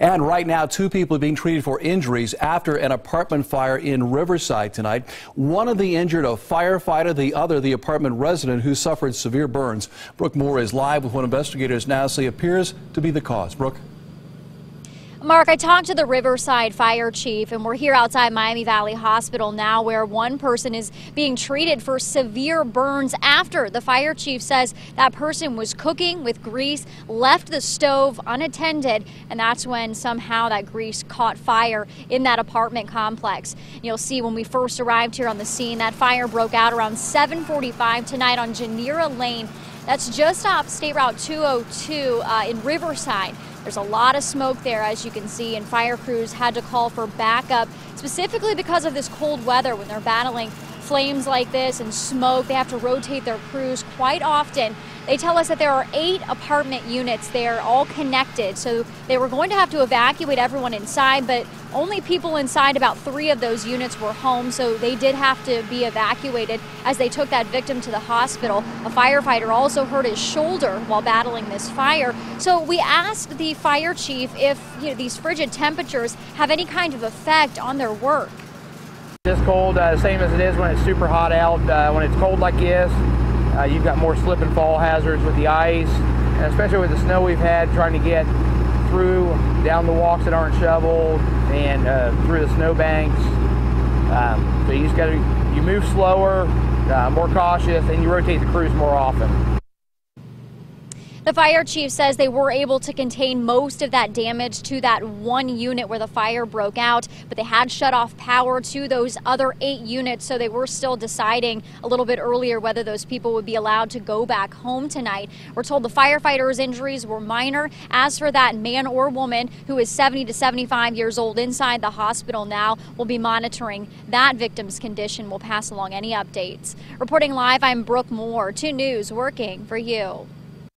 And right now, 2 people are being treated for injuries after an apartment fire in Riverside tonight. One of the injured, a firefighter, the other, the apartment resident who suffered severe burns. Brooke Moore is live with what investigators now say appears to be the cause. Brooke? Mark, I talked to the Riverside fire chief, and we're here outside Miami Valley Hospital now, where one person is being treated for severe burns after the fire chief says that person was cooking with grease, left the stove unattended, and that's when somehow that grease caught fire in that apartment complex. You'll see when we first arrived here on the scene, that fire broke out around 7:45 tonight on Janira Lane. That's just off State Route 202 in Riverside. There's a lot of smoke there, as you can see, and fire crews had to call for backup, specifically because of this cold weather. When they're battling flames like this and smoke, they have to rotate their crews quite often. They tell us that there are 8 apartment units there, all connected, so they were going to have to evacuate everyone inside, but only people inside about 3 of those units were home, so they did have to be evacuated as they took that victim to the hospital. A firefighter also hurt his shoulder while battling this fire. So we asked the fire chief if these frigid temperatures have any kind of effect on their work. This cold, same as it is when it's super hot out. When it's cold like this, you've got more slip and fall hazards with the ice, and especially with the snow we've had, trying to get through down the walks that aren't shoveled and through the snow banks. So you just got to move slower, more cautious, and you rotate the crews more often. The fire chief says they were able to contain most of that damage to that one unit where the fire broke out, but they had shut off power to those other 8 units, so they were still deciding a little bit earlier whether those people would be allowed to go back home tonight. We're told the firefighters' injuries were minor. As for that man or woman who is 70 to 75 years old inside the hospital now, we'll be monitoring that victim's condition. We'll pass along any updates. Reporting live, I'm Brooke Moore, 2 News, working for you.